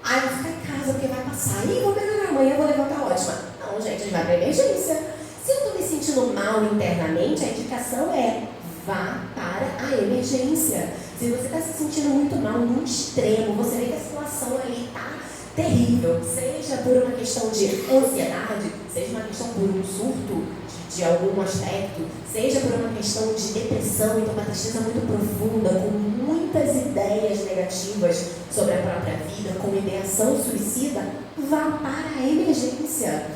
Ai, vou ficar em casa porque vai passar. Ih, vou pegar amanhã, vou levantar ótima. Não, gente, a gente vai para a emergência. Se eu estou me sentindo mal internamente, a indicação é vá para a emergência. Se você está se sentindo muito mal, no extremo, você vê que a situação ali está terrível, seja por uma questão de ansiedade, seja uma questão por um surto de algum aspecto, seja por uma questão de depressão, então uma tristeza muito profunda, com muitas ideias negativas sobre a própria vida, com ideação suicida, vá para a emergência.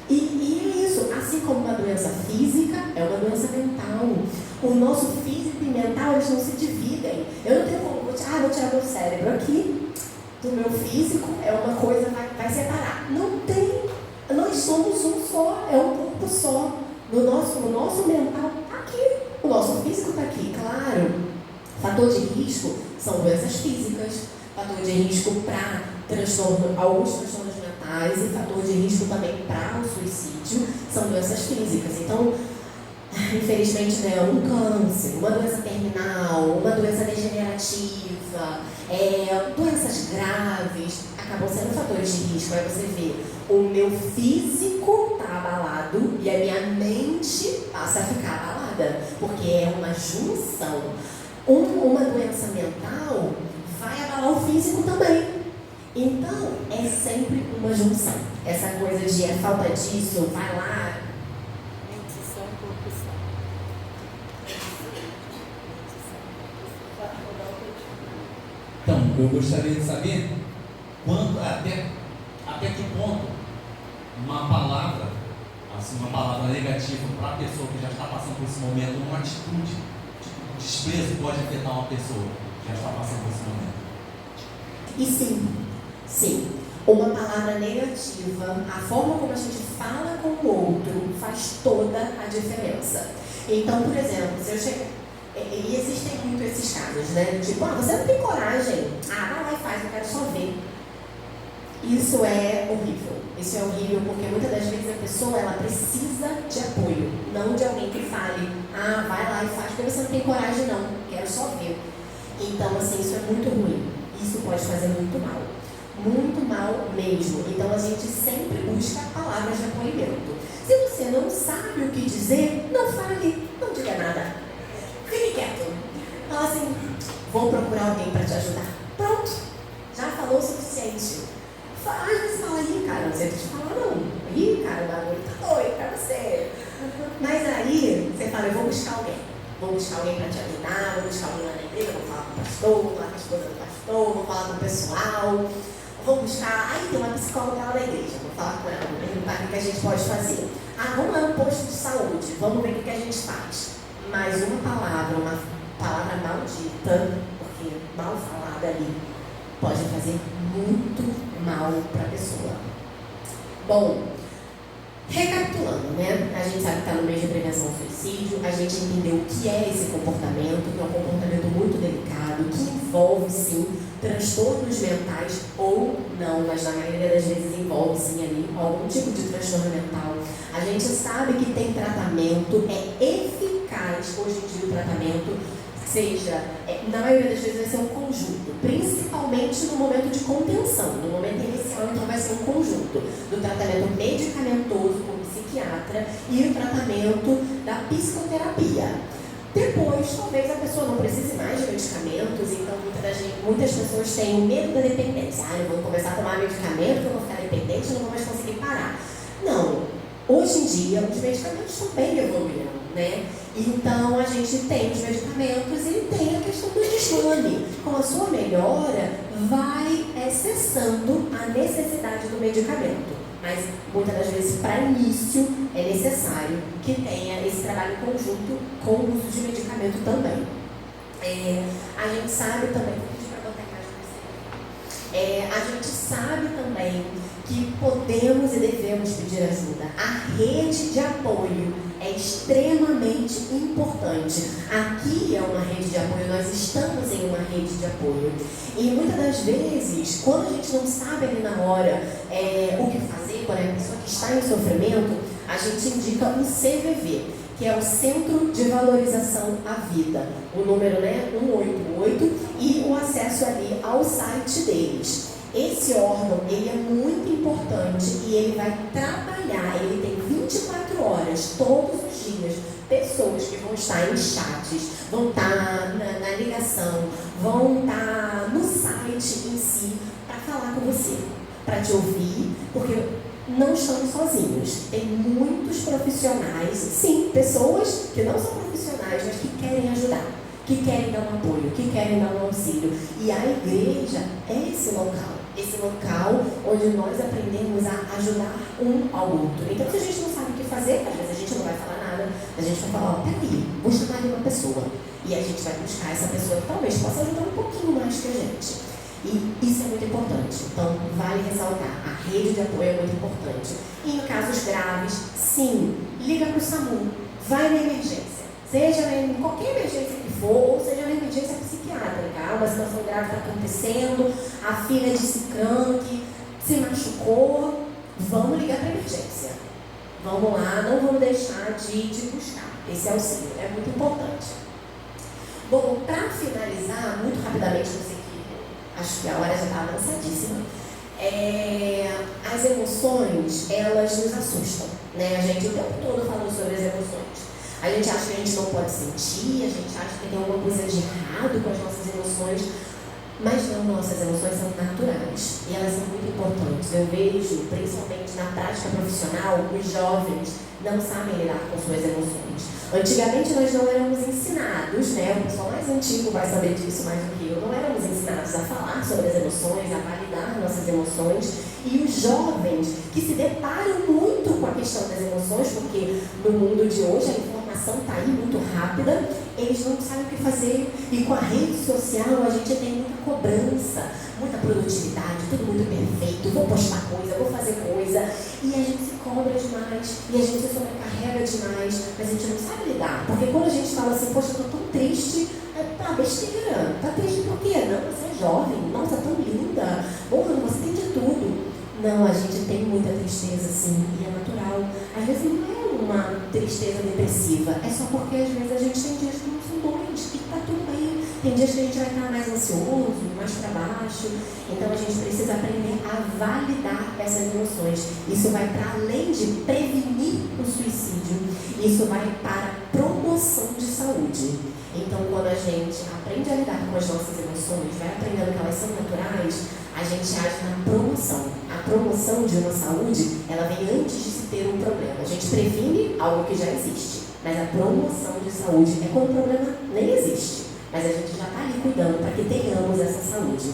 E é isso, assim como uma doença física, é uma doença mental. O nosso físico e mental, eles não se dividem. Eu não tenho como, vou tirar meu cérebro aqui do meu físico, é uma coisa, vai separar. Não tem, nós somos um só, é um corpo só. No nosso mental está aqui, o nosso físico está aqui, claro. Fator de risco são doenças físicas, fator de risco para alguns transtornos mentais e fator de risco também para o suicídio são doenças físicas. Então, infelizmente, né, um câncer, uma doença terminal, uma doença degenerativa, doenças graves, acabam sendo fatores de risco. Aí você vê, o meu físico está abalado e a minha mente passa a ficar abalada, porque é uma junção. Uma doença mental vai abalar o físico também. Então, é sempre uma junção. Essa coisa de falta disso, vai lá. Então, eu gostaria de saber até que ponto uma palavra negativa para a pessoa que já está passando por esse momento, uma atitude de desprezo pode afetar uma pessoa que já está passando por esse momento. E sim, uma palavra negativa, a forma como a gente fala com o outro faz toda a diferença. Então, por exemplo, se eu chegar, e existem muito esses casos, né? Tipo, você não tem coragem, vai lá e faz, eu quero só ver. Isso é horrível. Isso é horrível porque muitas das vezes a pessoa ela precisa de apoio, não de alguém que fale, vai lá e faz, porque você não tem coragem não, quero só ver. Então, assim, isso é muito ruim. Isso pode fazer muito mal mesmo. Então, a gente sempre busca palavras de apoimento. Se você não sabe o que dizer, não fale, não diga nada. Fique quieto. Fala assim, vou procurar alguém para te ajudar. Pronto, já falou o suficiente. Às vezes fala, cara, não sei o que te falar não. Cara, o bagulho tá doido pra você. Mas aí, você fala, eu vou buscar alguém. Vou buscar alguém para te ajudar, vou buscar alguém lá na igreja, vou falar com o pastor, vou falar com a esposa do pastor, vou falar com o pessoal, vou buscar, tem uma psicóloga lá na igreja, vou falar com ela, vou perguntar o que a gente pode fazer. Vamos lá no posto de saúde, vamos ver o que a gente faz. Mas uma palavra maldita, porque mal falada ali, pode fazer muito mal para a pessoa. Bom, recapitulando, né? A gente sabe que está no mês de prevenção ao suicídio, a gente entendeu o que é esse comportamento, que é um comportamento muito delicado, que envolve, sim, transtornos mentais ou não, mas na maioria das vezes envolve, sim, ali algum tipo de transtorno mental. A gente sabe que tem tratamento, é eficaz hoje em dia o tratamento, seja, na maioria das vezes vai ser um conjunto, principalmente no momento de contenção, no momento inicial, então vai ser um conjunto do tratamento medicamentoso com o psiquiatra e o tratamento da psicoterapia. Depois, talvez a pessoa não precise mais de medicamentos, então muitas pessoas têm o medo da dependência. Eu vou começar a tomar medicamento, eu vou ficar dependente, eu não vou mais conseguir parar. Não. Hoje em dia, os medicamentos também evoluíram, né? Então, a gente tem os medicamentos e tem a questão do desmame. Com a sua melhora, vai cessando a necessidade do medicamento. Mas, muitas das vezes, para início, é necessário que tenha esse trabalho conjunto com o uso de medicamento também. A gente sabe também... a gente sabe também que podemos e devemos pedir ajuda. A rede de apoio é extremamente importante. Aqui é uma rede de apoio, nós estamos em uma rede de apoio. E muitas das vezes, quando a gente não sabe ali na hora o que fazer, quando é a pessoa que está em sofrimento, a gente indica um CVV, que é o Centro de Valorização à Vida. O número 188 e o acesso ali ao site deles. Esse órgão, ele é muito importante e ele vai trabalhar, ele tem 24 horas, todos os dias, pessoas que vão estar em chats, vão estar na ligação, vão estar no site em si, para falar com você, para te ouvir, porque não estamos sozinhos. Tem muitos profissionais, sim, pessoas que não são profissionais, mas que querem ajudar, que querem dar um apoio, que querem dar um auxílio. E a igreja é esse local onde nós aprendemos a ajudar um ao outro. Então, se a gente não sabe o que fazer, às vezes a gente não vai falar nada, a gente vai falar, peraí, vou chamar ali uma pessoa. E a gente vai buscar essa pessoa que talvez possa ajudar um pouquinho mais que a gente. E isso é muito importante. Então, vale ressaltar, a rede de apoio é muito importante. E em casos graves, sim, liga para o SAMU, vai na emergência. Seja em qualquer emergência que for, ou seja na emergência psiquiátrica. Uma situação grave está acontecendo, a filha de ciclano que se machucou, vamos ligar para a emergência. Vamos lá, não vamos deixar de buscar esse auxílio, é muito importante. Bom, para finalizar, muito rapidamente, eu sei que acho que a hora já está avançadíssima. As emoções, elas nos assustam, né? A gente o tempo todo falando sobre as emoções. A gente acha que a gente não pode sentir, a gente acha que tem alguma coisa de errado com as nossas emoções, mas não, nossas emoções são naturais e elas são muito importantes. Eu vejo, principalmente na prática profissional, os jovens não sabem lidar com suas emoções. Antigamente nós não éramos ensinados, né? O pessoal mais antigo vai saber disso mais do que eu, não éramos ensinados a falar sobre as emoções, a validar nossas emoções. E os jovens que se deparam muito com a questão das emoções, porque no mundo de hoje a informação está aí muito rápida, eles não sabem o que fazer. E com a rede social a gente tem muita cobrança, muita produtividade, tudo muito perfeito, vou postar coisa, vou fazer coisa, e a gente se cobra demais, e a gente se sobrecarrega demais, mas a gente não sabe lidar. Porque quando a gente fala assim, poxa, eu estou tão triste, tá besteira, tá triste por quê? Não, você é jovem, nossa, tão linda, porra, você tem de tudo. Não, a gente tem muita tristeza, sim, e é natural. Às vezes não é uma tristeza depressiva, é só porque às vezes a gente tem dias que não são bons e tá tudo bem. Tem dias que a gente vai estar mais ansioso, mais para baixo. Então a gente precisa aprender a validar essas emoções. Isso vai para além de prevenir o suicídio, isso vai para a promoção de saúde. Então, quando a gente aprende a lidar com as nossas emoções, vai aprendendo que elas são naturais, a gente age na promoção. A promoção de uma saúde, ela vem antes de se ter um problema. A gente previne algo que já existe, mas a promoção de saúde é quando o problema nem existe, mas a gente já está ali cuidando para que tenhamos essa saúde.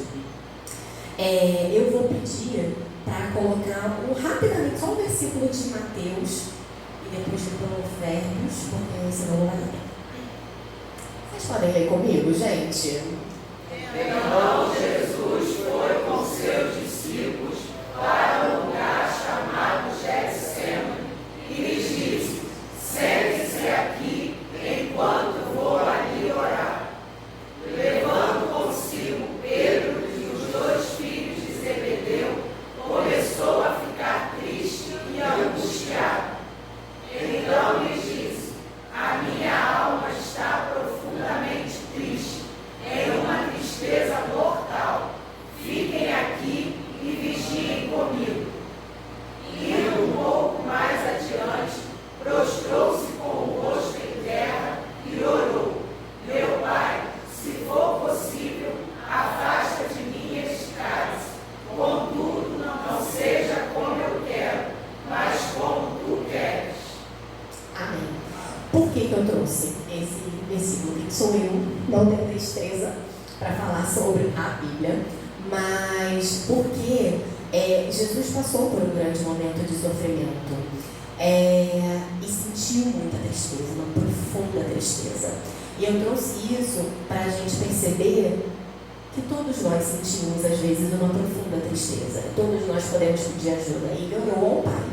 Eu vou pedir para colocar rapidamente só um versículo de Mateus e depois de Provérbios, porque senão não vai dar tempo. Vocês podem ler comigo, gente? Então Jesus foi com seus discípulos para um lugar chamado Getsemane e lhes disse: sentem-se aqui enquanto vou ali orar. Levando consigo Pedro e os 2 filhos de Zebedeu, começou a ficar triste e angustiado. Então lhes disse: a minha alma está profundamente triste, em uma tristeza mortal. Fiquem aqui e vigiem comigo. não tenho destreza para falar sobre a Bíblia, mas porque Jesus passou por um grande momento de sofrimento e sentiu muita tristeza, uma profunda tristeza. E eu trouxe isso para a gente perceber que todos nós sentimos, às vezes, uma profunda tristeza. Todos nós podemos pedir ajuda. Ele orou ao Pai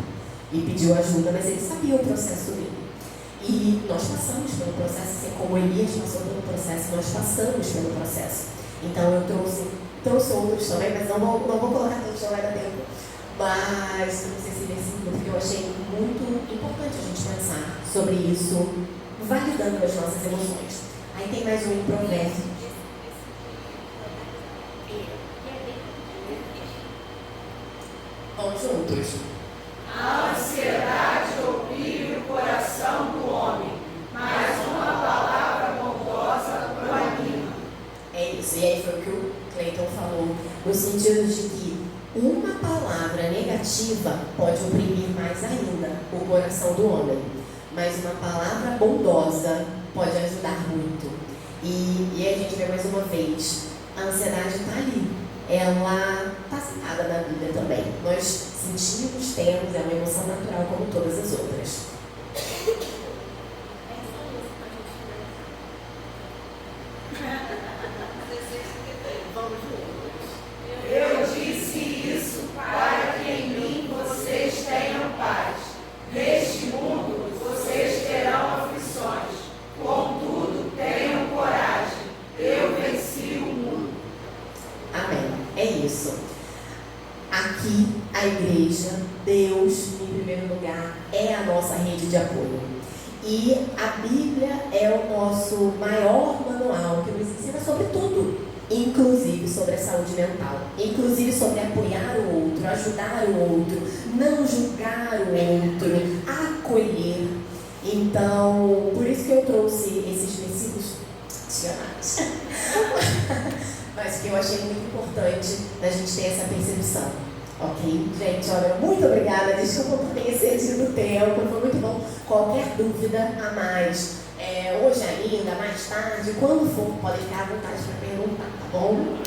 e pediu ajuda, mas ele sabia o processo dele. E nós passamos pelo processo, assim como Elias passou pelo processo, nós passamos pelo processo. Então eu trouxe outros também, mas não vou colocar todos, não vai dar tempo. Mas trouxe esse versículo porque eu achei muito importante a gente pensar sobre isso, validando as nossas emoções. Aí tem mais um em Provérbios. Vamos juntos. A ansiedade oprime o coração do homem, mas uma palavra bondosa o anima. É isso, e aí foi o que o Cleiton falou, no sentido de que uma palavra negativa pode oprimir mais ainda o coração do homem, mas uma palavra bondosa pode ajudar muito. E aí a gente vê mais uma vez, a ansiedade está ali, ela está citada na Bíblia também. Nós sentimos, temos, é uma emoção natural como todas as outras. Eu disse isso para que em mim vocês tenham paz. Neste mundo vocês terão aflições. Contudo, tenham coragem. Eu venci o mundo. Amém. É isso. Aqui, a igreja, Deus, em primeiro lugar, é a nossa rede de apoio. E a Bíblia é o nosso maior manual que nos ensina sobre tudo, inclusive sobre a saúde mental, inclusive sobre apoiar o outro, ajudar o outro, não julgar o outro, acolher. Então, por isso que eu trouxe esses versículos adicionais. Mas que eu achei muito importante da gente ter essa percepção. Ok? Gente, olha, muito obrigada. Desculpa por ter excedido o tempo. Foi muito bom. Qualquer dúvida a mais, hoje ainda, mais tarde, quando for, pode ficar à vontade para perguntar, tá bom?